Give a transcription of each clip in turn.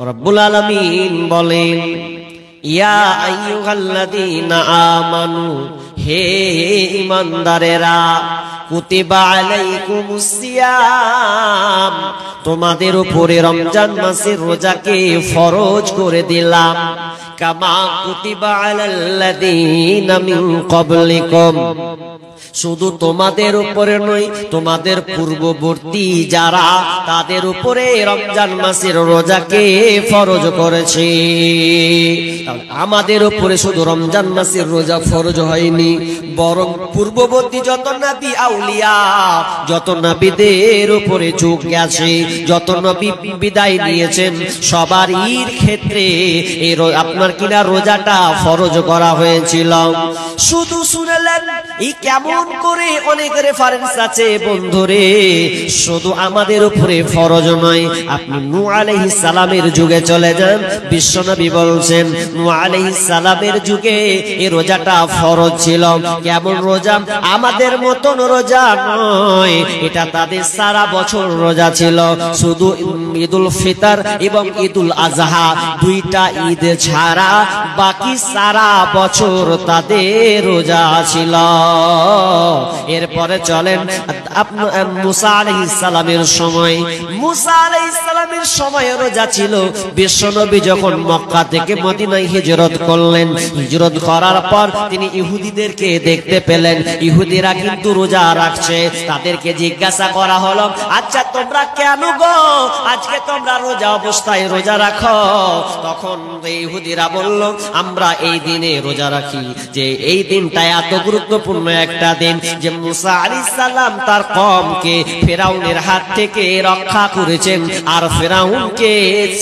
রব্বুল আলামিন বলেন, ইয়া আইয়ুহাল্লাযীনা আমানু, হে ঈমানদারেরা, কুতিবা আলাইকুমুস সিয়াম, তোমাদের উপরে রমজান মাসের রোজাকে ফরজ করে দিলাম, কামা কুতিবা আলাল্লাযীনা মিন ক্বাবলিকুম, শুধু তোমাদের উপরে নয়, তোমাদের পূর্ববর্তী যারা, তাদের উপরে রমজান মাসের রোজাকে ফরজ করেছে। আমাদের উপরে শুধু রমজান মাসের রোজা ফরজ হয়নি, বরং পূর্ববর্তী যত নবী আউলিয়া, যত নবীদের উপরে যুগ গেছে, যত নবী বিদায় নিয়েছেন, সবারই ক্ষেত্রে এই আপনার কিনা রোজাটা ফরজ করা হয়েছিল। শুধু শুনলেন এই কেমন করে, অনেক রেফারেন্স আছে বন্ধুরে। শুধু আমাদের উপরে ফরজ নয়, আপনি নূহ আলাইহিস সালামের যুগে চলে যান, বিশ্বনবী বলছেন নূহ আলাইহিস সালামের যুগে এই রোজাটা ফরজ ছিল। কেমন রোজা? আমাদের মতন রোজা নয়, এটা তাদের সারা বছর রোজা ছিল। শুধু ঈদুল ফিতর এবং ঈদুল আজহা দুইটা ঈদ ছাড়া বাকি সারা বছর তাদের রোজা ছিল। এরপরে চলেন মুসা আলাইহিস সালামের সময়। মুসা আলাইহিস সালামের সময় রোজা ছিল। বিশ্বনবী যখন মক্কা থেকে মদিনায় হিজরত করলেন, হিজরত করার পর তিনি ইহুদিদেরকে দেখতে পেলেন, ইহুদিরা কিন্তু রোজা রাখছে। তাদেরকে জিজ্ঞাসা করা হলো, আচ্ছা তোমরা কেন গো আজকে তোমরা রোজা অবস্থায় রোজা রাখো? তখন ইহুদিরা বলল, আমরা এই দিনে রোজা রাখি যে এই দিনটা এত গুরুত্বপূর্ণ একটা দিন, যে মুসা আলাইহিস সালাম তার কওমকে ফিরাউনের হাত থেকে রক্ষা করেছেন, আর ফিরাউনকে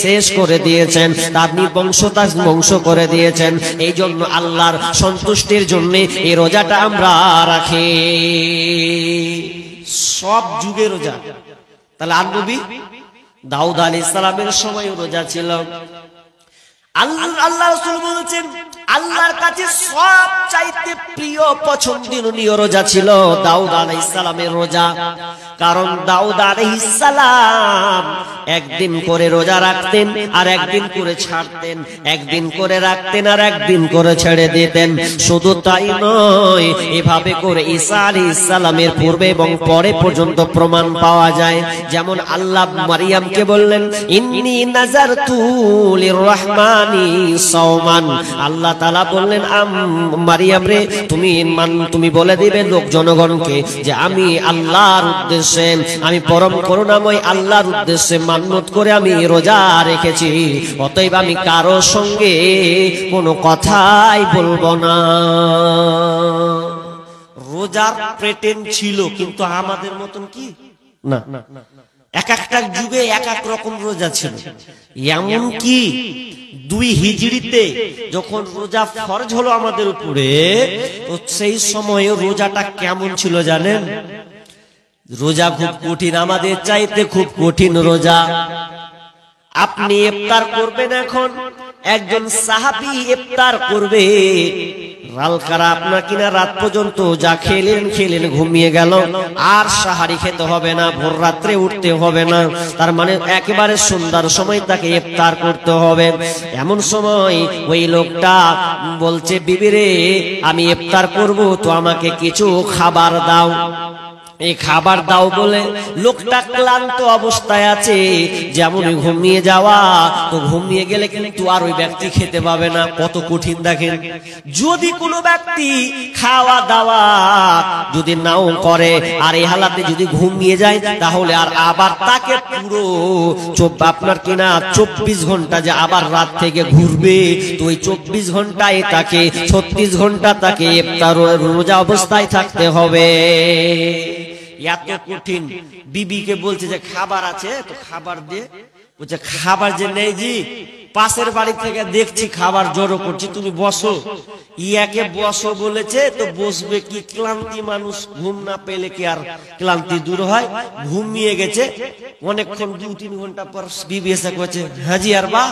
শেষ করে দিয়েছেন, তার বংশতাজ ধ্বংস করে দিয়েছেন। এই জন্য আল্লাহর সন্তুষ্টির জন্য এই রোজাটা আমরা রাখি। সব যুগে রোজা। তাহলে আর নবী দাউদ আলাইহিস সালামের সময় রোজা ছিল। আল্লাহ রাসূল বলেছেন, আল্লাহর কাছে সবচাইতে প্রিয় পছন্দনীয় রোজা ছিল দাউদ আলাইহিস সালামের রোজা। কারণ দাউদ আলাইহিস সালাম একদিন করে রোজা রাখতেন আর একদিন করে ছাড়তেন, একদিন করে রাখতেন আর একদিন করে ছেড়ে দিতেন। শুধু তাই নয়, এভাবে করে ঈসা আলাইহিস সালামের পূর্বে এবং পরে পর্যন্ত প্রমাণ পাওয়া যায়। যেমন আল্লাহ মারিয়ামকে বললেন, ইন্নী নাযারতু লিররহমানি সাওমান। আল্লাহ তাআলা বললেন, মারিয়াম রে, তুমি বলে দিবে লোক জনগণকে যে আমি আল্লাহর উদ্দেশ্যে, আমি পরম করুণাময় আল্লাহর উদ্দেশ্যে মান্নত করে আমি রোজা রেখেছি, অতএব আমি কারো সঙ্গে কোনো কথাই বলবো না। রোজার প্যাটার্ন ছিল, কিন্তু আমাদের মতন কি না। এক একটা যুগে এক এক রকম রোজা ছিল। এমন কি 2 হিজরিতে যখন রোজা ফরজ হলো আমাদের উপরে, তো সেই সময়ে রোজাটা কেমন ছিল জানেন? রোজা খুব কঠিন, আমাদের চাইতে খুব কঠিন রোজা। আপনি ইফতার করবেন, এখন একজন সাহাবী ইফতার করবে, রালকারা আপনার কিনা রাত পর্যন্ত যা খেলেন ঘুমিয়ে গেল, আর সাহারি খেতে হবে না, ভোর রাত্রে উঠতে হবে না। তার মানে একেবারে সন্ধ্যার সময় তাকে ইফতার করতে হবে। এমন সময় ওই লোকটা বলছে, বিবি রে, আমি ইফতার করব, তো আমাকে কিছু খাবার দাও। এই খাবার দাও বলে লোকটা ক্লান্ত অবস্থায় আছে, যেমন ঘুমিয়ে যাওয়া, তো ঘুমিয়ে গেলে কিন্তু আর ওই ব্যক্তি খেতে পাবে না। কত কঠিন দেখেন। যদি কোনো ব্যক্তি খাওয়া দাওয়া যদি নাও করে আর এই হালাতে যদি ঘুমিয়ে যায়, তাহলে আর আবার তাকে পুরো আপনার কিনা 24 ঘন্টা যে আবার রাত থেকে ঘুরবে, তো ওই 24 ঘন্টায় তাকে 36 ঘন্টা তাকে রোজা অবস্থায় থাকতে হবে। এত কঠিন। বিবিকে বলছে যে খাবার আছে, তো খাবার দিয়ে, বলছে খাবার যে নেই জি, পাশের বাড়ি থেকে দেখছি খাবার জড়ো করছি, তুমি বসো। ইয়াকে বসো বলেছে, তো বসবে কি? ক্লান্তি মানুষ, ঘুম না পেলে কি আর ক্লান্তি দূর হয়? ঘুমিয়ে গেছে অনেকক্ষণ, 2-3 ঘন্টা পর বিবি এসে কইছে, হাজি আর বা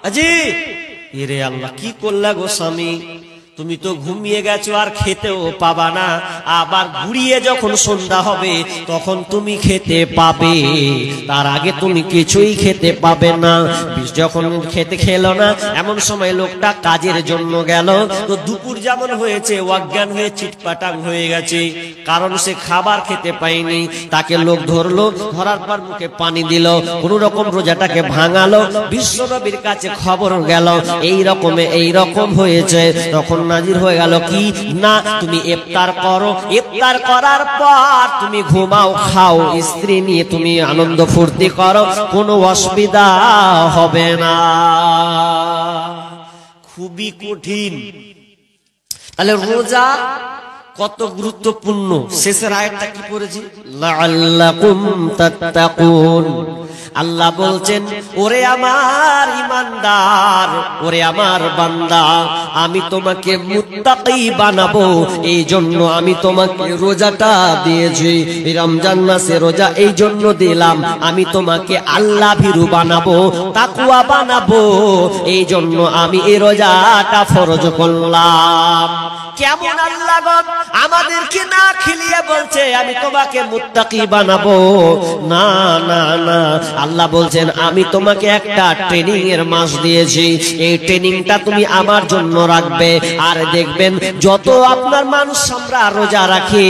হাজি, এরে আল্লাহ কি করলা গো স্বামী? তুমি তো ঘুমিয়ে গেছো আর খেতেও পাবা না, আবার ঘুরিয়ে যখন সন্ধ্যা হবে তখন তুমি খেতে পাবে, তার আগে তুমি কিছুই খেতে পাবে না। যখন খেতে খেলো না এমন সময় লোকটা কাজের জন্য গেল, তো দুপুর যেমন হয়েছে অজ্ঞান হয়ে চিটপাটাং হয়ে গেছে, কারণ সে খাবার খেতে পায়নি। তাকে লোক ধরলো, ধরার পর মুখে পানি দিল, কোন রকম রোজাটাকে ভাঙালো। বিশ্বনবীর কাছে খবর গেল এই রকম হয়েছে। তখন নাজির হয়ে গেল কি না, তুমি ইফতার করো, ইফতার করার পর তুমি ঘুমাও, খাও, স্ত্রী নিয়ে তুমি আনন্দ ফুর্তি করো, কোনো অসুবিধা হবে না। খুবই কঠিন। তাহলে রোজা কত গুরুত্বপূর্ণ। শেষের আয়াতটা কি পড়েছি, লাআল্লাকুম তাত্তাকুন। আল্লাহ বলছেন, ওরে আমার ঈমানদার, ওরে আমার বান্দা, আমি তোমাকে মুত্তাকি বানাবো, এই জন্য আমি তোমাকে রোজাটা দিয়েছি। এই রমজান মাসে রোজা এই জন্য দিলাম, আমি তোমাকে আল্লাহ ভীরু বানাবো, তাকওয়া বানাবো, এই জন্য আমি এই রোজাটা ফরজ করলাম। কেমন আল্লাহ আমাদেরকে না খিলিয়ে বলছে আমি তোমাকে মুত্তাকি বানাবো? না না না, আল্লাহ বলছেন আমি তোমাকে একটা ট্রেনিং এর মাস দিয়েছি, এই ট্রেনিংটা তুমি আমার জন্য রাখবে। আর দেখবেন যত আপনার মানুষ আমরা রোজা রাখি,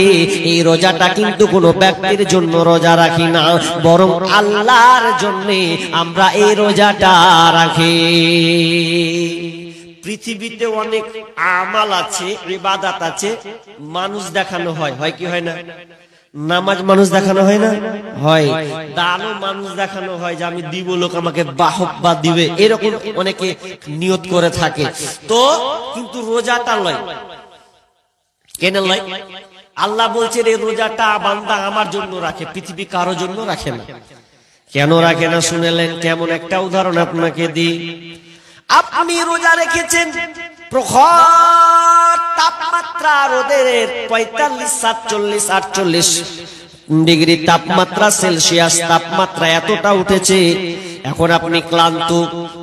এই রোজাটা কিন্তু কোনো ব্যক্তির জন্য রোজা রাখি না, বরং আল্লাহর জন্য আমরা এই রোজাটা রাখি। পৃথিবীতে অনেক আমাল আছে, ইবাদত আছে, মানুষ দেখানো হয়, হয় কি হয় না? নামাজ মানুষ দেখানো হয় না? হয়। দানও মানুষ দেখানো হয়, যে আমি দিব, লোক আমাকে বাহবা দিবে, এরকম অনেকে নিয়ত করে থাকে। তো কিন্তু রোজাটা লয়, কেন লয়? আল্লাহ বলছেন এই রোজাটা বান্দা আমার জন্য রাখে, পৃথিবী কারো জন্য রাখে না। কেন রাখে না শুনেলেন? কেমন একটা উদাহরণ আপনাকে দিই। আপনি রোজা রেখেছেন, প্রখর তাপমাত্রা, রোদের 45, 47, 48 ডিগ্রি তাপমাত্রা, সেলসিয়াস তাপমাত্রা এতটা উঠেছে। এখন আপনি ক্লান্ত,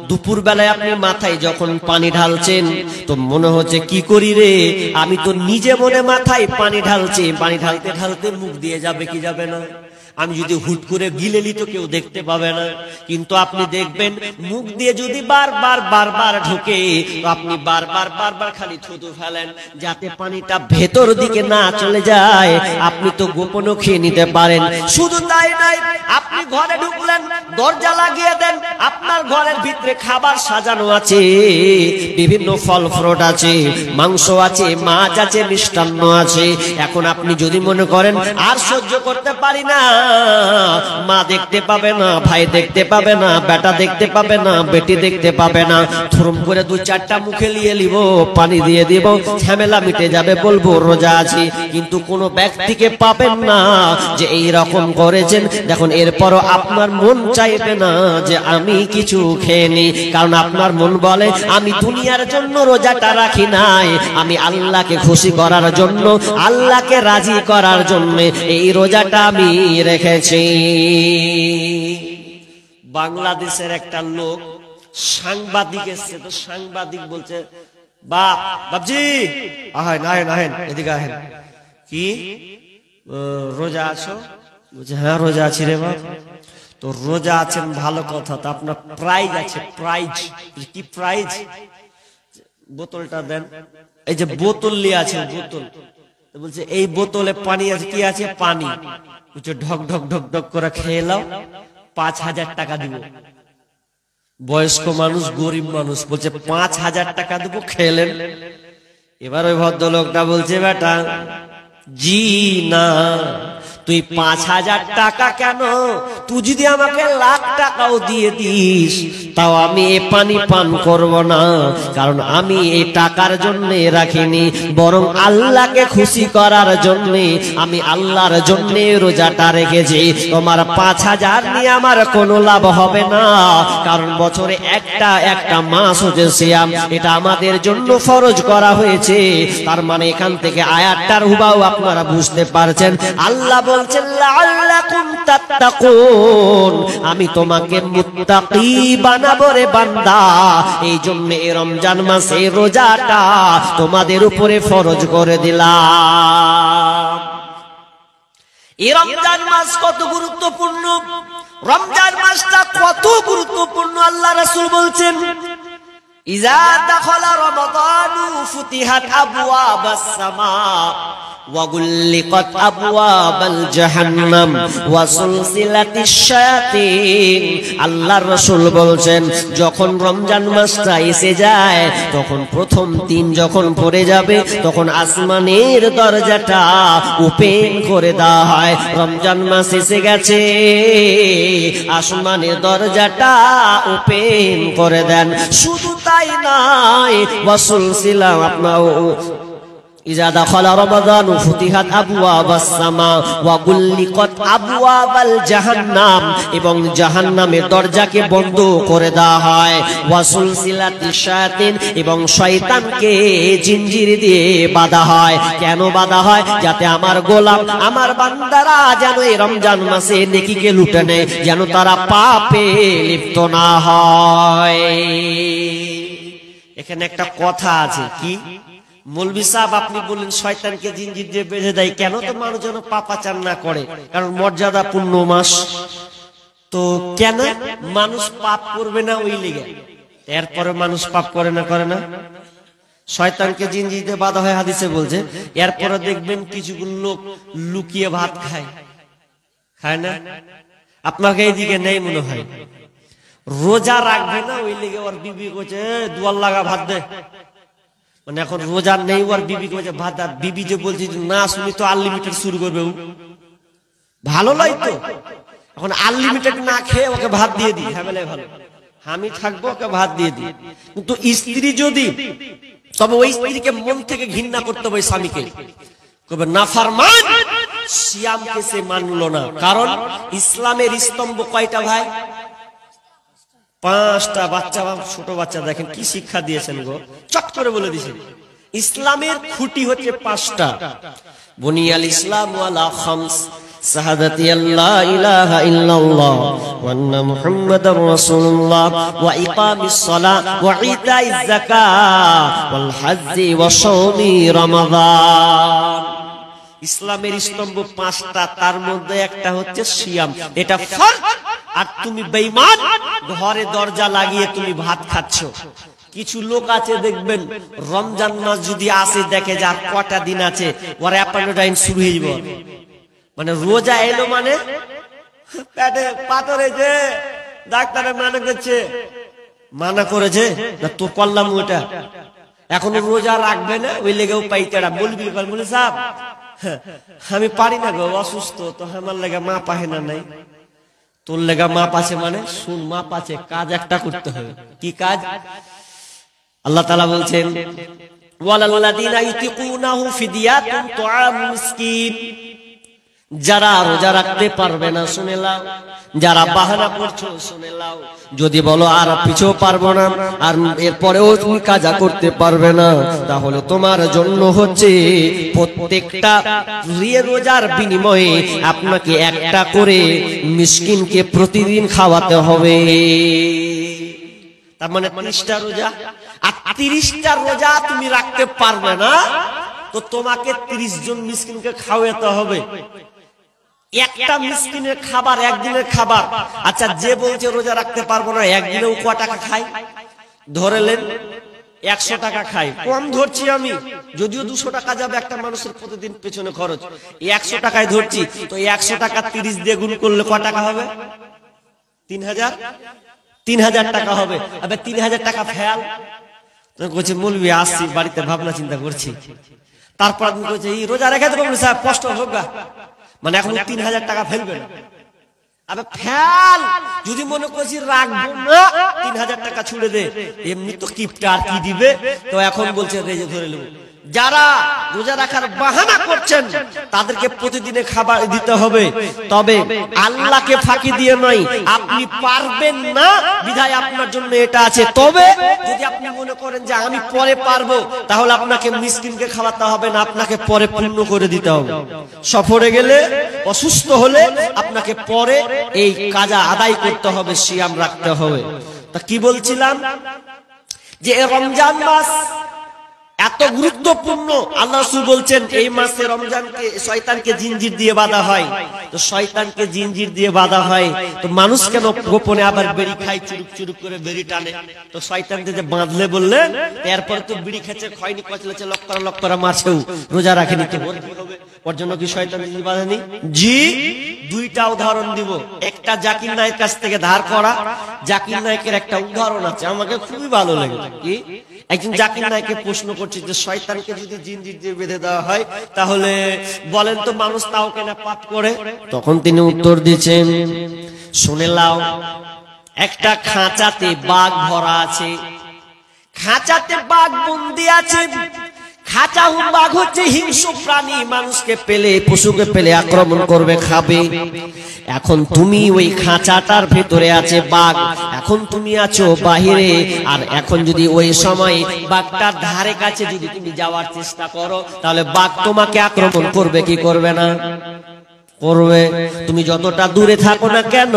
দুপুর বেলায় আপনি মাথায় যখন পানি ঢালছেন তো মনে হচ্ছে কি করি রে, আমি তো নিজে মনে মাথায় পানি ঢালছি, পানি ঢালতে ঢালতে মুখ দিয়ে যাবে কি যাবে না? আমি যদি হুট করে গিলে নি তো কেউ দেখতে পাবে না, কিন্তু আপনি দেখবেন মুখ দিয়ে যদি বারবার ঢোকে, আপনি বারবার খালি থুতু ফেলেন, যাতে পানিটা ভেতর দিকে না চলে যায়, আপনি তো গোপনও খেয়ে নিতে পারেন। শুধু তাই নয়, আপনি ঘরে ঢুকলেন, দরজা লাগিয়ে দেন, আপনার ঘরের ভিতরে খাবার সাজানো আছে, বিভিন্ন ফল ফ্রুট আছে, মাংস আছে, মাছ আছে, মিষ্টান্ন আছে। এখন আপনি যদি মনে করেন আর সহ্য করতে পারি না, মা দেখতে পাবে না, ভাই দেখতে পাবে না, বেটা দেখতে পাবে না, বেটি দেখতে পাবে না, থুরুম করে 2-4টা মুখে নিয়ে নিব, পানি দিয়ে দিব, ঝামেলা মিটে যাবে, বলবো রোজা আছি। কিন্তু কোন ব্যক্তিকে পাবেন না যে এই রকম করেছেন। দেখুন, এরপরও আপনার মন চাইবে না যে আমি কিছু খেয়ে নি, কারণ আপনার মন বলে আমি দুনিয়ার জন্য রোজাটা রাখি নাই, আমি আল্লাহকে খুশি করার জন্য, আল্লাহকে রাজি করার জন্য এই রোজাটা আমি রেখেছি। বাংলাদেশের একটা লোক সাংবাদিক এসছে, তো সাংবাদিক বলছে, বাপজি আহেন আহেন আহেন, এদিকে আহেন, কি রোজা আছো? বলছে হ্যাঁ রোজা আছি রে বাপ। তো রোজা আছেন ভালো কথা, তো আপনার প্রাইজ আছে, প্রাইজ কি? প্রাইজ বোতলটা দেন। এই যে বোতল নিয়ে আছে, বোতল, বলছে এই বোতলে পানি আছে, কি আছে? পানি। বলছে ঢক ঢক ঢক ঢক করে খেয়ে নাও, 5000 টাকা দিব। বয়স্ক মানুষ, গরিব মানুষ, বলছে 5000 টাকা দেবো, খেলেন। এবার ওই ভদ্রলোকটা বলছে, বেটা জি না, তুই 5000 টাকা কেন, তুই যদি আমাকে 1,00,000 টাকাও দিয়ে দিস তাও আমি এ পানি পান করব না, কারণ আমি এই টাকার জন্য রাখিনি, বরং আল্লাহকে খুশি করার জন্য, আমি আল্লাহর জন্য রোজাটা রেখেছি। তোমার 5000 নিয়ে আমার কোনো লাভ হবে না, কারণ বছরে একটা মাস হচ্ছে সিয়াম, এটা আমাদের জন্য ফরজ করা হয়েছে। তার মানে এখান থেকে আয়াতটার হুবাহু আপনারা বুঝতে পারছেন। আল্লাহ বলছেন লাআল্লাকুম তাত্তাকুন, আমি তোমাকে মুত্তাকি বানাবো রে বান্দা, এই জন্য এই রমজান মাসে রোজাটা তোমাদের উপরে ফরজ করে দিলাম। এই রমজান মাস কত গুরুত্বপূর্ণ, রমজান মাসটা কত গুরুত্বপূর্ণ আল্লাহ রাসূল বলছেন ইযা দাখালা রমাদানু ফুতিহাত আবওয়াবাস সামা ওয়া গুল্লিকাত আবওয়াবাল জাহান্নাম ওয়া সুলসিলাতিশ শায়াতিন। আল্লাহর রাসূল বলছেন যখন রমজান মাসটা এসে যায়, তখন প্রথম দিন যখন পড়ে যাবে, তখন আসমানের দরজাটা ওপেন করে দেওয়া হয়। রমজান মাস এসে গেছে, আসমানের দরজাটা ওপেন করে দেন। শুধু তাই নয়, ওয়া সুলসিলা আপনার ইযা দাখালা রমাদানু ফুতিহাত আবওয়াবাস সামা ওয়া গুল্লিকাত আবওয়াবাল জাহান্নাম, এবং জাহান্নামের দরজাকে বন্ধ করে দেওয়া হয়। ওয়া সুলসিলাতিশ শায়াতিন, এবং শয়তানকে জিঞ্জির দিয়ে বাঁধা হয়। কেন বাঁধা হয়? যাতে আমার গোলাম, আমার বান্দারা যেন এই রমজান মাসে নেকিকে লুটে নেয়, যেন তারা পাপে লিপ্ত না হয়। এখানে একটা কথা আছে, কি মৌলভী সাহেব আপনি বললেন শয়তানকে জিঞ্জির দিয়ে বেঁধে দেয়, কেন? তো মানুষ যেন পাপাচার না করে, কারণ মর্যাদা পূর্ণ মাস। তো কেন মানুষ পাপ করবে না ওই লেগে? এরপরে মানুষ পাপ করে না, করে না? শয়তানকে জিঞ্জির দিয়ে বাঁধা হয়, হাদিসে বলছে। এরপরে দেখবেন কিছু লোক লুকিয়ে ভাত খায়, খায় না? আপনাকে এইদিকে নেই মনে হয়। রোজা রাখবে না ওই লেগে ওর বিবি কইছে দুয়ার লাগা ভাত দে, মানে এখন রোজা নেই ওর বিবি কইছে ভাত দে। বিবি যে বলছে না শুনি তো আনলিমিটেড শুরু করবে, ভালো নয় তো। এখন আনলিমিটেড না খেয়ে ওকে ভাত দিয়ে দিই, হ্যাঁ বলে ভালো, আমি থাকবো, ওকে ভাত দিয়ে দিই। কিন্তু স্ত্রী যদি, তবে ওই স্ত্রীকে মন থেকে ঘৃণা করতে হবে স্বামীকে, কবে নাফরমান, সিয়ামকে সে মানলো না। কারণ ইসলামের স্তম্ভ কয়টা ভাই? 5টা। বাচ্চা, ছোট বাচ্চা দেখেন কি শিক্ষা দিয়েছেন গো, চট করে বলে দিয়েছেন। ইসলামের খুঁটি হচ্ছে 5টা। বুনিয়াল ইসলাম আলা খামস, শাহাদাতি আল্লা ইলাহা ইল্লাল্লাহ ওয়া আন্না মুহাম্মাদার রাসূলুল্লাহ ওয়া ইকামিস সালাহ ওয়া ইতাইজ যাকাত ওয়াল হজ্জি ওয়া শাওমি রমাদান। ইসলামের স্তম্ভ 5টা, তার মধ্যে একটা হচ্ছে সিয়াম, এটা ফরজ। আর তুমি বেঈমান, ঘরে দরজা লাগিয়ে তুমি ভাত খাচ্ছ। কিছু লোক আছে দেখবেন রমজান মাস যদি আসে, দেখে যার কটা দিন আছে, ওর অ্যাপয়েন্টমেন্ট শুরু হয়ে যাবে। মানে রোজা এলো মানে পেটে পাথর হয়েছে, ডাক্তারে মানা করছে, মানা করেছে না তো করলাম ওটা, এখনো রোজা রাখবে না, ওই লেগেও পাইতেরা বলবি, বলে সাহেব আমি পারি না গো, অসুস্থ, তো আমার লেগে মা পাহে না নাই। তোর লেগা মাপ আছে মানে শুন, মাপ আছে, কাজ একটা করতে হবে। কি কাজ? আল্লাহ তাআলা বলছেন ওয়ালাল্লাযীনা ইতিকুনাহু ফিদিয়াতুন তুআমু মিসকিন। যারা রোজা রাখতে পারবে না শুনে লাও, যারা বাহানা করছো শুনে লাও। যদি বলো আর পিছু পারবো না, আর এরপরেও তুমি কাজা করতে পারবে না, তাহলে তোমার জন্য হচ্ছে প্রত্যেকটা রোজার বিনিময়ে আপনাকে একটা করে মিসকিনকে প্রতিদিন খাওয়াতে হবে। তার মানে 30টা রোজা, আর 30টা রোজা তুমি রাখতে পারবে না, তো তোমাকে 30 জন মিসকিনকে খাওয়াতে হবে। একটা মিসকিনের খাবার একদিনের খাবার। আচ্ছা, যে বলছে রোজা রাখতে পারবো না, একদিনেও ক টাকা খাই? ধরেলেন 100 টাকা খাই, কম ধরছি আমি, যদিও 200 টাকা যাবে একটা মানুষের প্রতিদিন পেছনে খরচ, 100 টাকায় ধরছি। তো 100 টাকা 30 দিয়ে গুণ করলে ক টাকা হবে? 3000 টাকা হবে। আবার 3000 টাকা ফেল। বলছে মৌলভী আসছি, বাড়িতে ভাবনা চিন্তা করছি। তারপর আপনি বলছে এই রোজা রেখে দেবো সাহেব, কষ্ট হোক গা, মানে এখন 3000 টাকা ফেলবে না। আবে ফেল, যদি মনে করছি রাখবো না, 3000 টাকা ছুড়ে দে, এমনি তো কিপটা আর কি দিবে। তো এখন বলছে রেজে ধরে নেবো, যারা রোজা রাখার বাহানা করছেন তাদেরকে প্রতিদিনে খাবার দিতে হবে, তবে আল্লাহকে ফাঁকি দিয়ে নয়। আপনি পারবেন না বিধায় আপনার জন্য এটা আছে। তবে যদি আপনি মনে করেন যে আমি পরে পারবো, তাহলে আপনাকে মিসকিনকে খাওয়াতে হবে না, আপনাকে পরে পূর্ণ করে দিতে হবে। সফরে গেলে, অসুস্থ হলে আপনাকে পরে এই কাজা আদায় করতে হবে, সিয়াম রাখতে হবে। তা কি বলছিলাম, যে রমজান মাস এত গুরুত্বপূর্ণ। আল্লাহ রাসূল বলছেন এই মাসে রমজানকে শয়তানকে জিনজির দিয়ে বাঁধা হয়। তো শয়তানকে জিনজির দিয়ে বাঁধা হয়, তো মানুষ কেন গোপনে আবার বিড়ি খায়, চুরুক চুরুক করে বিড়ি টানে? তো শয়তানকে যে বাঁধলে বললেন, এরপর তো বিড়ি খেছে, খয়নি কচলেছে, লক করা মাছেও রোজা রাখেনি, তো ওর কি হবে? ওর জন্য কি শয়তান জিনজির বাঁধেনি? জি, দুইটা উদাহরণ দিব। একটা জাকির নায়েকের কাছ থেকে ধার করা। জাকির নায়েকের একটা উদাহরণ আছে, আমাকে খুবই ভালো লেগেছে। কি? একজন জাকির নায়েককে প্রশ্ন করছে যে শয়তানকে যদি জিনজির দিয়ে বেঁধে দেওয়া হয়, তাহলে বলেন তো মানুষ তাও কেন পাপ করে? তখন তিনি উত্তর দিচ্ছেন, শুনে লাও, একটা খাঁচাতে বাঘ ভরা আছে, খাঁচাতে বাঘ বন্দি আছে। খাঁচা বাঘ হচ্ছে হিংস্র প্রাণী, মানুষকে পেলে, পশুকে পেলে আক্রমণ করবে, খাবে। এখন তুমি ওই খাঁচাটার ভেতরে আছে বাঘ, এখন তুমি আছো বাহিরে, আর এখন যদি ওই সময় বাঘটার ধারে কাছে যদি তুমি যাওয়ার চেষ্টা করো, তাহলে বাঘ তোমাকে আক্রমণ করবে কি করবে না? করবে। তুমি যতটা দূরে থাকো না কেন,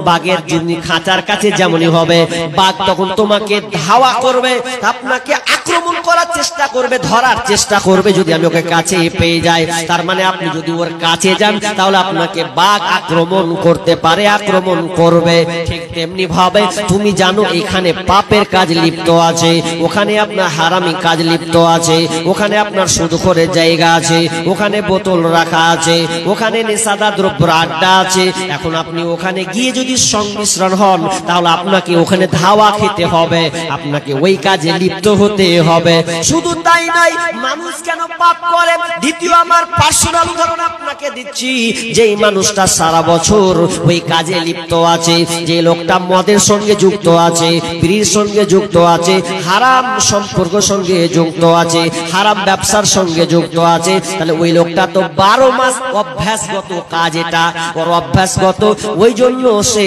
বাঘের যিনি খাঁচার কাছে যেমনই হবে, বাঘ তখন তোমাকে ধাওয়া করবে, আপনাকে আক্রমণ করার চেষ্টা করবে, ধরার চেষ্টা করবে। যদি আমি ওকে কাছে পেয়ে যাই, তার মানে আপনি যদি ওর কাছে যান, তাহলে আপনাকে বাঘ আক্রমণ করতে পারে, আক্রমণ করবে। ঠিক তেমনি ভাবে তুমি জানো এখানে পাপের কাজ লিপ্ত আছে, ওখানে আপনার হারামি কাজ লিপ্ত আছে, ওখানে আপনার সুদখোরের জায়গা আছে, ওখানে বোতল রাখা আছে, ওখানে নেশাদার দ্রব্যের আড্ডা আছে। এখন আপনি ওখানে গিয়ে যদি সংমিশ্রণ হন, তাহলে আপনাকে ওখানে ধাওয়া খেতে হবে, আপনাকে ওই কাজে লিপ্ত হতে হবে। শুধু তাই নয়, মানুষ কেন পাপ করে? দ্বিতীয় আমার পার্সোনাল উদাহরণ আপনাকে দিচ্ছি। যেই মানুষটা সারা বছর ওই কাজে লিপ্ত আছে, যে লোকটা মদের সঙ্গে যুক্ত আছে, বিড়ির সঙ্গে যুক্ত আছে, হারাম সম্পর্ক সঙ্গে যুক্ত আছে, হারাম ব্যবসার সঙ্গে যুক্ত আছে, তাহলে ওই লোকটা তো 12 মাস অভ্যাসগত কাজ, এটা ওর অভ্যাসগত, ওই জন্য সে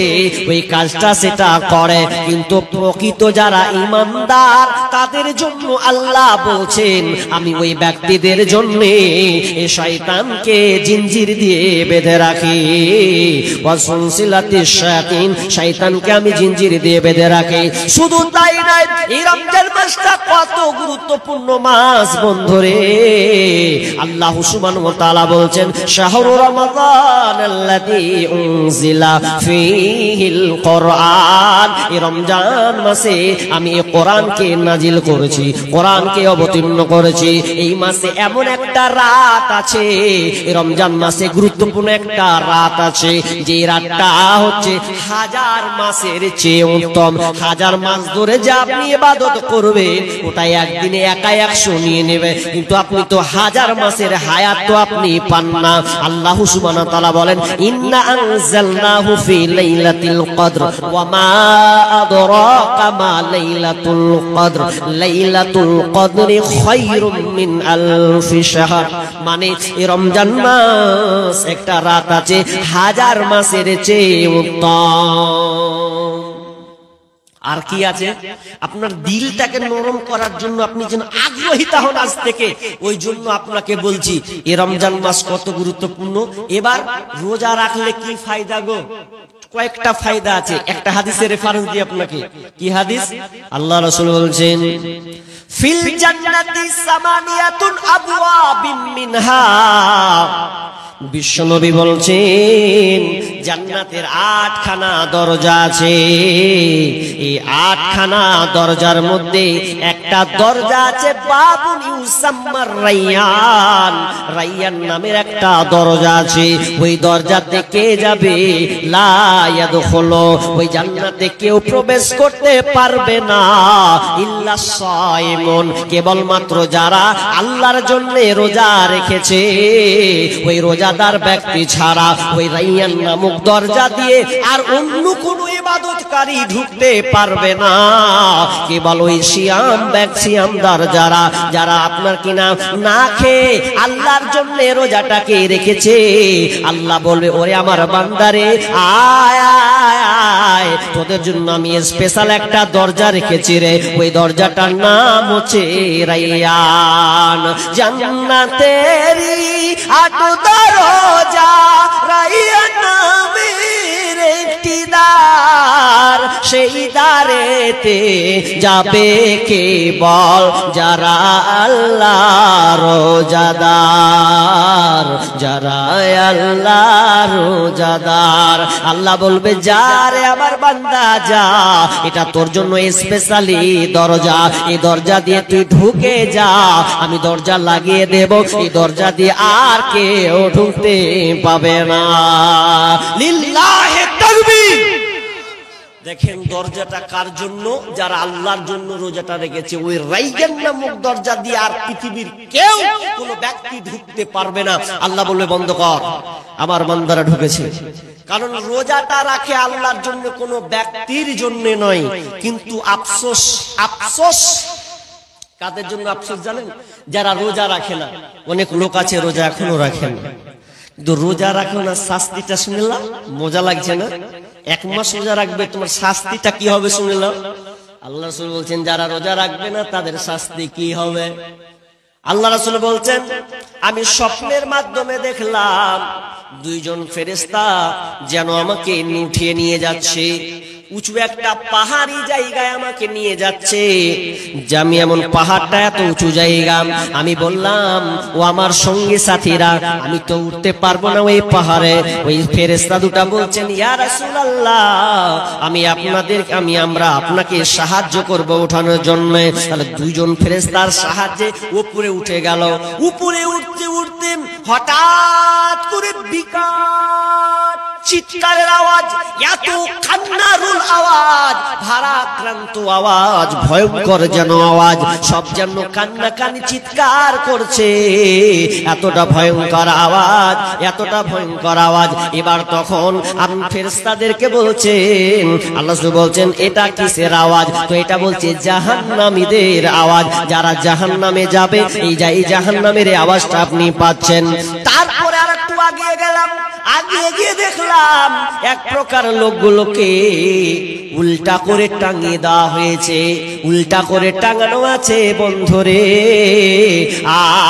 ওই কাজটা সেটা করে। কিন্তু প্রকৃত যারা ঈমানদার, তাদের জন্য আল্লাহ বলছেন, আমি ওই ব্যক্তিদের জন্য এই শয়তানকে জিনজির দিয়ে বেঁধে রাখি। ওয়াসুনসিলাতিশ শায়াতিন, শয়তানকে আমি জিনজির দিয়ে বেঁধে রাখি। শুধু তাই নয়, এই রমজান মাসটা কত গুরুত্বপূর্ণ মাস বন্ধুরে। আল্লাহ সুবহানাহু ওয়া তাআলা বলছেন, শাহরু রমাদানাল্লাযী উনজিলা ফীহিল কুরআন, এই রমজান মাসে আমি এই কোরআনকে নাজিল করেছি, কোরআনকে অবতীর্ণ করেছি। এই মাসে এমন একটা রাত আছে, এই রমজান মাসে গুরুত্বপূর্ণ একটা রাত আছে, যে রাতটা হচ্ছে 1000 মাসের চেয়ে উত্তম। 1000 মাস ধরে যে আপনি ইবাদত করবেন, ওটা একদিনে একা 100 নিয়ে নেবে, কিন্তু আপনি তো 1000 মাসের হায়াত তো আপনি পান না। আল্লাহ সুবহানাহু ওয়া তাআলা বলেন, ইন্না আনজালনাহু ফি লাইলাতিল কদর ওয়া মা আদরাকা মা লাইলাতুল কদর, লাইলাতুল কদরি খায়রুম মিন আলফি শাহর। মানে এই রমজান মাস একটা রাত আছে 1000 মাসের চেয়ে উত্তম। আর কি আছে? আপনার দিলটাকে নরম করার জন্য আপনি যেন আগ্রহীতা হন আজ থেকে, ওই জন্য আপনাকে বলছি এই রমজান মাস কত গুরুত্বপূর্ণ। এবার রোজা রাখলে কি ফায়দা গো? কয়েকটা ফায়দা আছে। একটা হাদিসের রেফারেন্স দিই আপনাকে। কি হাদিস? আল্লাহ রাসূল বলছেন, ফিল জান্নাতি সামানিয়াতুন আবওয়াবিন মিনহা, বিশ্বনবী বলছেন জান্নাতের 8খানা দরজা আছে। এই 8খানা দরজার মধ্যে একটা দরজা আছে বাবুন ইউসাম্মার রাইয়ান, রাইয়ান নামের একটা দরজা আছে। ওই দরজাতে কে যাবে? লা ইয়াদখুলু, ওই জান্নাতে কেউ প্রবেশ করতে পারবে না ইল্লা সাইমুন, কেবলমাত্র যারা আল্লাহর জন্য রোজা রেখেছে, ওই রোজাদার ব্যক্তি ছাড়া ওই রাইয়ান নামক দরজা দিয়ে আর অন্য কোনো ইবাদতকারী ঢুকতে পারবে না। কেবল ওই সিয়ামদার যারা আপনার কিনা না খেয়ে আল্লাহর জন্য রোজাটাকে রেখেছে, আল্লাহ বলবে ওরে আমার বান্দারে আয় আয় আয়, তোদের জন্য আমি স্পেশাল একটা দরজা রেখেছি রে, ওই দরজাটার নাম হচ্ছে রাইয়ান। জান্নাতেরই 8 দরজা, রাইয়ান নামের একটি দ্বার, সেই দ্বারেতে যাবে কেবল যারা আল্লাহর রোজাদার, যারা আল্লাহর রোজাদার। আল্লাহ বলবে যা রে আমার বান্দা যা, এটা তোর জন্য স্পেশালি দরজা, এই দরজা দিয়ে তুই ঢুকে যা, আমি দরজা লাগিয়ে দেব, এই দরজা দিয়ে আর কেউ ঢুকতে পাবে না। লিল্লাহি তাকবীর। দেখেন দরজাটা কার জন্য? যারা আল্লাহর জন্য রোজাটা রেখেছে, ওই রাইয়ান নামক দরজা দিয়ে আর পৃথিবীর কেউ কোনো ব্যক্তি ঢুকতে পারবে না। আল্লাহ বলবে বন্ধ কর, আমার বান্দারা ঢুকেছে। কারণ রোজাটা রাখে আল্লাহর জন্য, কোনো ব্যক্তির জন্য নয়। কিন্তু আফসোস, আফসোস কাদের জন্য আফসোস জানেন? যারা রোজা রাখে না। অনেক লোক আছে রোজা এখনো রাখে না, কিন্তু রোজা রাখো না, শাস্তিটা শুনলাম মজা লাগছে না? 1 মাস রোজা রাখবে, তোমার শাস্তিটা কি হবে শুনলাম? আল্লাহ রাসূল বলছেন যারা রোজা রাখবে না তাদের শাস্তি কি হবে? আল্লাহ রাসূল বলছেন আমি স্বপ্নের মাধ্যমে দেখলাম 2 জন ফেরেশতা যেন আমাকে উঠিয়ে নিয়ে যাচ্ছে, উঁচু একটা পাহাড়ি জায়গায় আমাকে নিয়ে যাচ্ছে। যে আমি এমন পাহাড়টা এত উঁচু জায়গা, আমি বললাম ও আমার সঙ্গী সাথীরা আমি তো উঠতে পারবো না ওই পাহাড়ে। ওই ফেরেশতা দুটা বলছেন ইয়া রাসূলুল্লাহ আমরা আপনাকে সাহায্য করব ওঠানোর জন্য। তাহলে 2 জন ফেরেশতার সাহায্যে উপরে উঠে গেল। উপরে উঠতে উঠতে হঠাৎ করে বিকট চিৎকারের আওয়াজ, এত কান্নারুল আওয়াজ, ভারাক্রান্ত আওয়াজ, ভয়ঙ্কর যেন আওয়াজ, সব যেন কান্নাকানি চিৎকার করছে, এতটা ভয়ঙ্কর আওয়াজ, এতটা ভয়ঙ্কর আওয়াজ। এবার তখন আপনি ফেরেশতাদেরকে বলছেন, আল্লাহ বলছেন এটা কিসের আওয়াজ? তো এটা বলছে জাহান্নামীদের আওয়াজ, যারা জাহান্নামে যাবে এই জাহান্নামের আওয়াজটা আপনি পাচ্ছেন। তারপরে আর একটু আগিয়ে গেলাম, আগিয়ে গিয়ে দেখলাম এক প্রকার লোকগুলোকে উল্টা করে টাঙিয়ে দেওয়া হয়েছে, উল্টা করে টাঙানো আছে বন্ধুরে,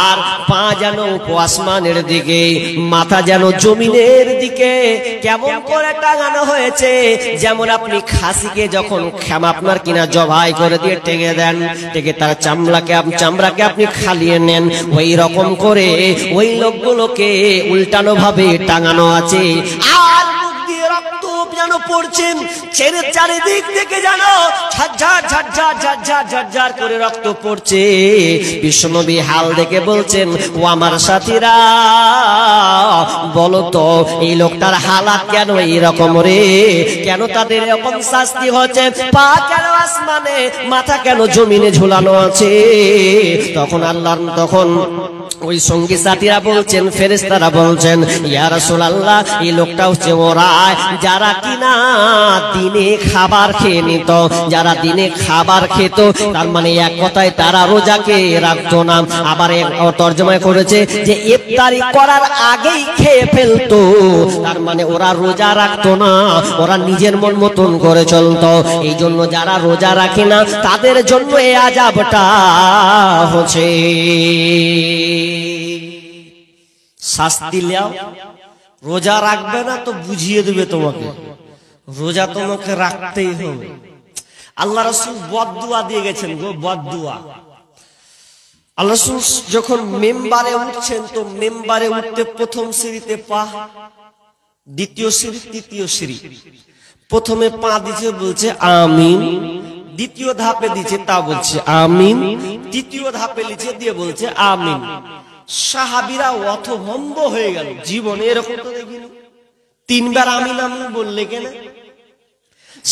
আর পা যেন আসমানের দিকে, মাথা যেন জমিনের দিকে। কেমন করে টাঙানো হয়েছে? যেমন আপনি খাসিকে যখন আপনার কিনা জবাই করে দিয়ে টেঙে দেন, টেকে তার চামড়াকে আপনি খালিয়ে নেন, ওই রকম করে ওই লোকগুলোকে উল্টানো ভাবে টাঙানো আছে। আর মুখ দিয়ে রক্ত যেন পড়ছেন, চারিদিক থেকে যেন ঝরঝর ঝরঝর ঝরঝর ঝরঝর করে রক্ত পড়ছে। বিশ্বনবী হাল দেখে বলছেন ও আমার সাথীরা বলো তো এই লোকটার হালাত কেন এইরকম রে? কেন তাদের এরকম শাস্তি হচ্ছে? পা কেন আসমানে, মাথা কেন জমিনে ঝুলানো আছে? তখন ওই সঙ্গী সাথীরা বলছেন, ফেরেশতারা বলছেন ইয়া রাসূলুল্লাহ এই লোকটা হচ্ছে ওরা যারা কিনা দিনে খাবার খেয়ে নিত, যারা দিনে খাবার খেত, তার মানে এক কথায় তারা রোজাকে রাখতো না। আবার তরজমায় করেছে যে ইফতারি করার আগেই খেয়ে ফেলতো, তার মানে ওরা রোজা রাখতো না, ওরা নিজের মন মতন করে চলতো। এই জন্য যারা রোজা রাখে না তাদের জন্য এই আযাবটা হচ্ছে। শাস্তি লাও, রোজা রাখবে না তো বুঝিয়ে দেবে তোমাকে, রোজা তোমাকে রাখতেই হবে। আল্লাহ রাসূল বদদুয়া দিয়ে গেছেন গো, বদদুয়া। আল্লাহ রাসূল যখন মেম্বারে উঠছেন তো মেম্বারে উঠতে প্রথম সিঁড়িতে পা, দ্বিতীয় সিঁড়ি, তৃতীয় সিঁড়ি। প্রথমে পা দিছে বলছে আমিন, দ্বিতীয় ধাপে দিছে তা বলছে আমিন, তৃতীয় ধাপে লিখে দিয়ে বলছে আমিন। সাহাবীরা অথভম্ব হয়ে গেল, জীবনে এরকম তো দেখিনি, 3 বার আমিন আমিন বললে কেন?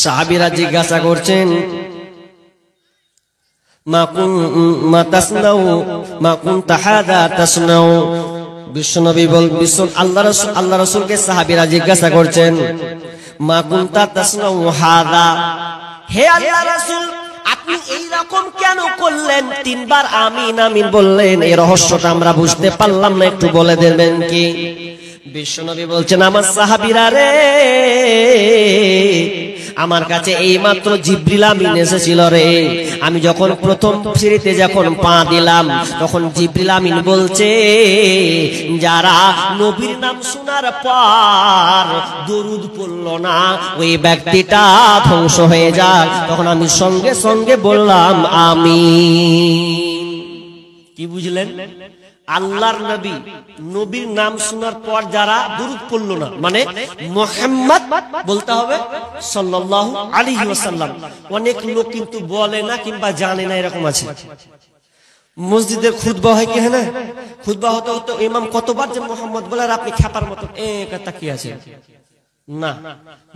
সাহাবীরা জিজ্ঞাসা করছেন মা কুনতা হাদা তাসনাউ। বিশ্বনবী আল্লাহ রাসূলকে সাহাবীরা জিজ্ঞাসা করছেন মা কুনতা তাসনাউ হাযা, হে আল্লাহ রাসূল আপনি এই রকম কেন করলেন? তিনবার আমিন আমিন বললেন। এই রহস্যটা আমরা বুঝতে পারলাম না, একটু বলে দেবেন কি? বিশ্বনবী বলছেন, আমার সাহাবীরা রে, আমার কাছে এইমাত্র জিবরিল আমিন এসেছিল রে। আমি যখন প্রথম সিঁড়িতে যখন পা দিলাম, তখন জিবরিল আমিন বলছে, যারা নবীর নাম শোনার পর দরুদ পড়ল না, ওই ব্যক্তিটা ধ্বংস হয়ে যায়। তখন আমি সঙ্গে সঙ্গে বললাম আমিন। কি বুঝলেন? আল্লাহর নবী নবীর নাম শোনার পর যারা দুরূদ পড়ল না, মানে মুহাম্মদ বলতে হবে সাল্লাল্লাহু আলাইহি ওয়াসাল্লাম। অনেক লোক কিন্তু বলে না কিংবা জানে না, এরকম আছে। মসজিদের খুতবা হয় কি, হ্যাঁ না, খুতবা হতে হতে ইমাম কতবার যে মুহাম্মদ বলে, আর আপনি খেপার মতো একটা কি আছে না।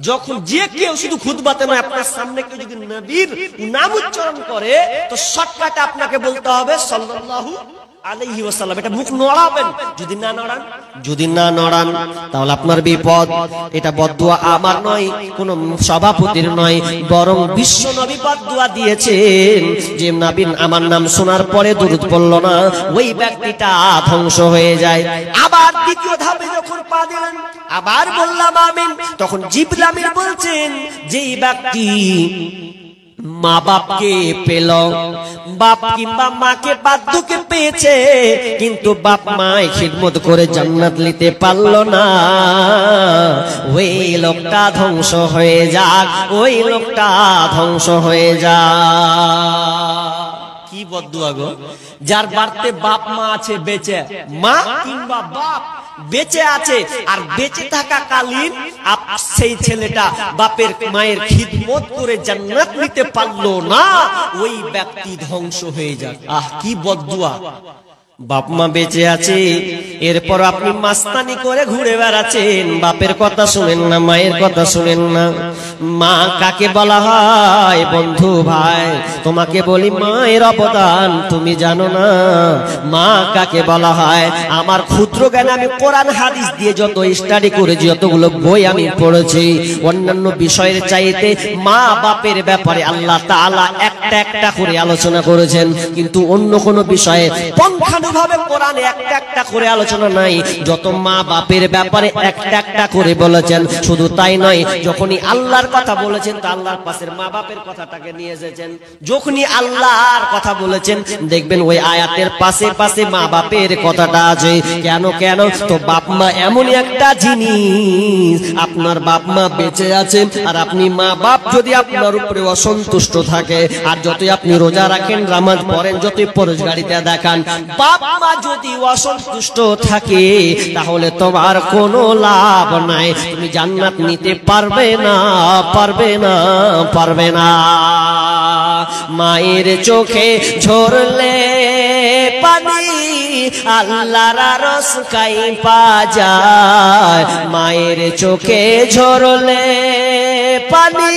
যখন যে কেউ শুধু খুতবাতে নয়, আপনার সামনে কেউ যদি নবীর নাম উচ্চারণ করে, তো শর্টকাটে আপনাকে বলতে হবে সাল্লাল্লাহু আলাইহি ওয়াসাল্লাম। এটা মুখ নড়াবেন, যদি না নড়ান তাহলে আপনার বিপদ। এটা বদদুয়া আমার নয়, কোন সভাপতির নয়, বরং বিশ্ব নবী বদদুয়া দিয়েছেন যে নবী আমার নাম শোনার পরে দুরূদ পড়ল না, ওই ব্যক্তিটা ধ্বংস হয়ে যায়। আবার দ্বিতীয় ধাপে যখন পা দিলেন, আবার বললাম আমিন, তখন জিবরিল আমিন বলছেন, যেই ব্যক্তি মা বাপকে পেল, বাপ কিংবা মাকে বাধ্যকে পেয়েছে, কিন্তু বাপ মায় খিদমত করে জান্নাত নিতে পারল না, ওই লোকটা ধ্বংস হয়ে যাক, ওই লোকটা ধ্বংস হয়ে যাক। কি বদদুয়া গো! যার বাড়িতে বাপ মা আছে বেঁচে, মা কিংবা বাপ বেঁচে আছে, আর বেঁচে থাকা কালীন সেই ছেলেটা বাপের মায়ের খিদমত করে জান্নাত নিতে পারলো না, ওই ব্যক্তি ধ্বংস হয়ে যায়। আহ, কি বদদুয়া! বাপ মা বেঁচে আছে, এরপর আপনি মাস্তানি করে ঘুরে বেড়াচ্ছেন, বাপের কথা শুনেন না, মায়ের কথা শুনেন না। মা কাকে বলা হয়? বন্ধু ভাই, তোমাকে বলি, মায়ের অবদান তুমি জানো না। মা কাকে বলা হয়? আমার ক্ষুদ্র জ্ঞান, আমি কোরআন হাদিস দিয়ে যত স্টাডি করেছি, যতগুলো বই আমি পড়েছি, অন্যান্য বিষয়ের চাইতে মা বাপের ব্যাপারে আল্লাহ তাআলা একটা একটা করে আলোচনা করেছেন, কিন্তু অন্য কোনো বিষয়ে পঙ্খানুভাবে কোরআনে একটা একটা করে আলোচনা নাই। যত মা বাপের ব্যাপারে একটা একটা করে বলেছেন। শুধু তাই নয়, যখনই আল্লাহর কথা বলেছেন, তো আল্লাহর পাশের মা বাপের কথাটাকে নিয়ে এসেছেন। যখনই আল্লাহর কথা বলেছেন, দেখবেন ওই আয়াতের পাশে পাশে মা বাপের কথাটা আছে। কেন? তো বাপ মা এমনই একটা জিনিস, আপনার বাপ মা বেঁচে আছেন, আর আপনি মা বাপ যদি আপনার উপরে অসন্তুষ্ট থাকে, আর যতই আপনি রোজা রাখেন, নামাজ পড়েন, যতই পরহেজগারিতা দেখান, বাপ মা যদি অসন্তুষ্ট থাকে, তাহলে তোমার কোনো লাভ নাই, তুমি জান্নাত নিতে পারবে না। মায়ের চোখে ঝরলে পানি, আল্লাহর আরশ কাঁইপা যায়। মায়ের চোখে ঝরলে পানি,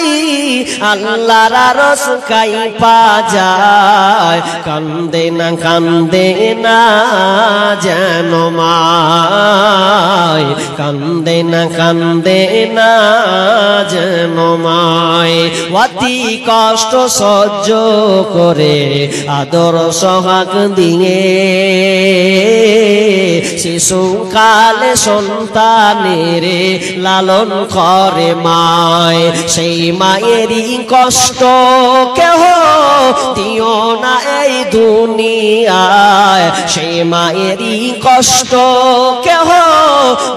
আল্লাহর আরশ কাঁইপা যায়। কান্দে না যেন মায়, কান্দে না যেন মায়। অতি কষ্ট সহ্য করে আদর সোহাগ দিয়ে শিশুকালে সন্তানের লালন করে মায়। সেই মায়েরই কষ্ট কেহ দিও না এই দুনিয়ায়, সেই মায়েরই কষ্ট কেহ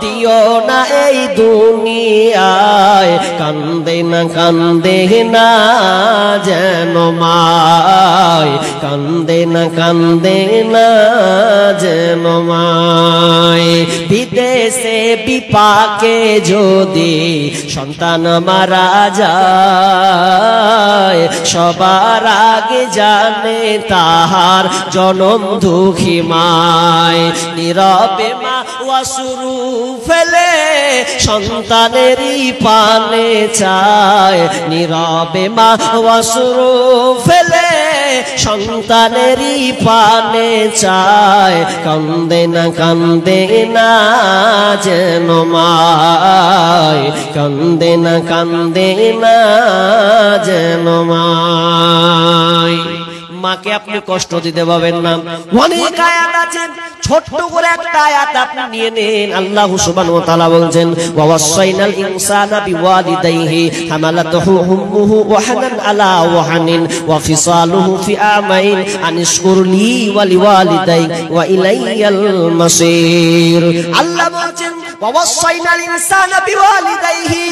দিও না এই দুনিয়ায়। কান্দে না যেন মায়, কান্দে না যেন মায়। বিদেশে বিপাকে যদি সন্তান মারা যায়, সবার আগে জানে তাহার জনম দুঃখী মায়। নীরবে মা অশ্রু ফেলে সন্তানেরই পানে চায়, নীরবে মা অশ্রু ফেলে সন্তানেরই পানে চায়, কান্দে না যেন মায়, কান্দে না যেন মায়। মাকে আপনি কষ্ট দিতে পাবেন না। অনেক আয়াত আছে, ছোট্ট করে একটা আয়াত আপনি নিয়ে নেন। আল্লাহ সুবহানাহু ওয়া তাআলা বলছেন, ওয়া ওয়াসাইনাল ইনসানা বিওয়ালিদাইহি হামালাতুহু উম্মুহু ওয়াহানান আলা ওয়াহানিন ওয়া ফিসালুহু ফি আমাইন আনিশকুর লি ওয়া লিওয়ালিদাইক ওয়া ইলাইয়াল মাসির। আল্লাহ বলছেন, ওয়া ওয়াসাইনাল ইনসানা বিওয়ালিদাইহি,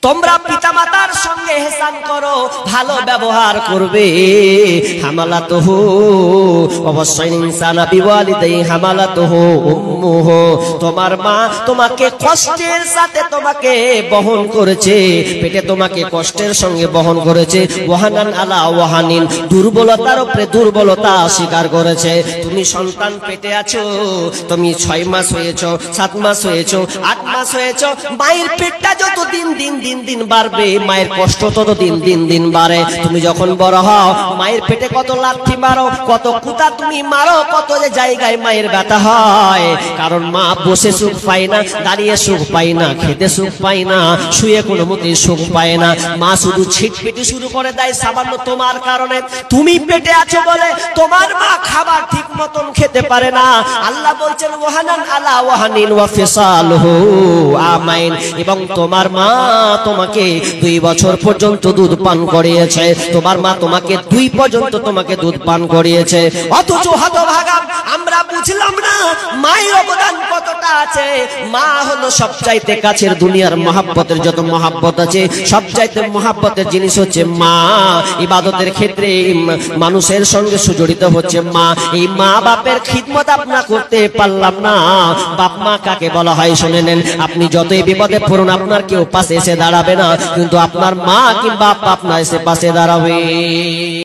তোমরা পিতামাতার সঙ্গে ইহসান করো, ভালো ব্যবহার করবে। হামালাতুহু, অবশ্যই ইনসানা বিওয়ালিদাই হামালাতুহু উম্মুহু, তোমার মা তোমাকে কষ্টের সাথে তোমাকে বহন করেছে, পেটে তোমাকে কষ্টের সঙ্গে বহন করেছে। ওয়াহানান আলা ওয়াহানিন, দুর্বলতার উপরে দুর্বলতা স্বীকার করেছে। তুমি সন্তান পেটে আছো, তুমি 6 মাস হয়েছো, 7 মাস হয়েছো, 8 মাস হয়েছো, মায়ের পেটটা যত দিন দিন দিন দিন বাড়বে, মায়ের কষ্ট তত দিন দিন দিন বাড়ে। তুমি যখন বড় হও, মায়ের পেটে কত লাথি মারো, কত কুতা তুমি মারো, কত যে জায়গায় মায়ের ব্যথা হয়। কারণ মা বসে সুখ পায় না, দাঁড়িয়ে সুখ পায় না, খেতে সুখ পায় না, শুয়ে কোনো মতে সুখ পায় না। মা শুধু ছিটপিটি শুরু করে দেয় সামান্য তোমার কারণে। তুমি পেটে আছো বলে তোমার মা খাবার ঠিক মতন খেতে পারে না। আল্লাহ বলছেন, ওয়াহানান আলা ওয়াহানিন ওয়া ফিসালুহু আমাইন, এবং তোমার মা তোমাকে 2 বছর পর্যন্ত দুধ পান করিয়েছে। তোমার মা তোমাকে 2 পর্যন্ত তোমাকে দুধ পান করিয়েছে। অথচ হতভাগা আমরা বুঝলাম না মায়ের অবদান কতটা আছে। মা হলো সবচাইতে কাছের, দুনিয়ার মহাব্বতের যত মহাব্বত আছে সবচাইতে মহাব্বতের জিনিস হচ্ছে মা। ইবাদতের ক্ষেত্রে মানুষের সঙ্গে সুজড়িত হচ্ছে মা। এই মা বাপের খিদমত আপনারা করতে পারলাম না। বাপ মা কাকে বলা হয় শুনে নেন। আপনি যতই বিপদে পড়ুন, আপনার কেউ পাশে এসে দাঁড়াবে না, কিন্তু আপনার মা কিংবা আপনার এসে পাশে দাঁড়াবে।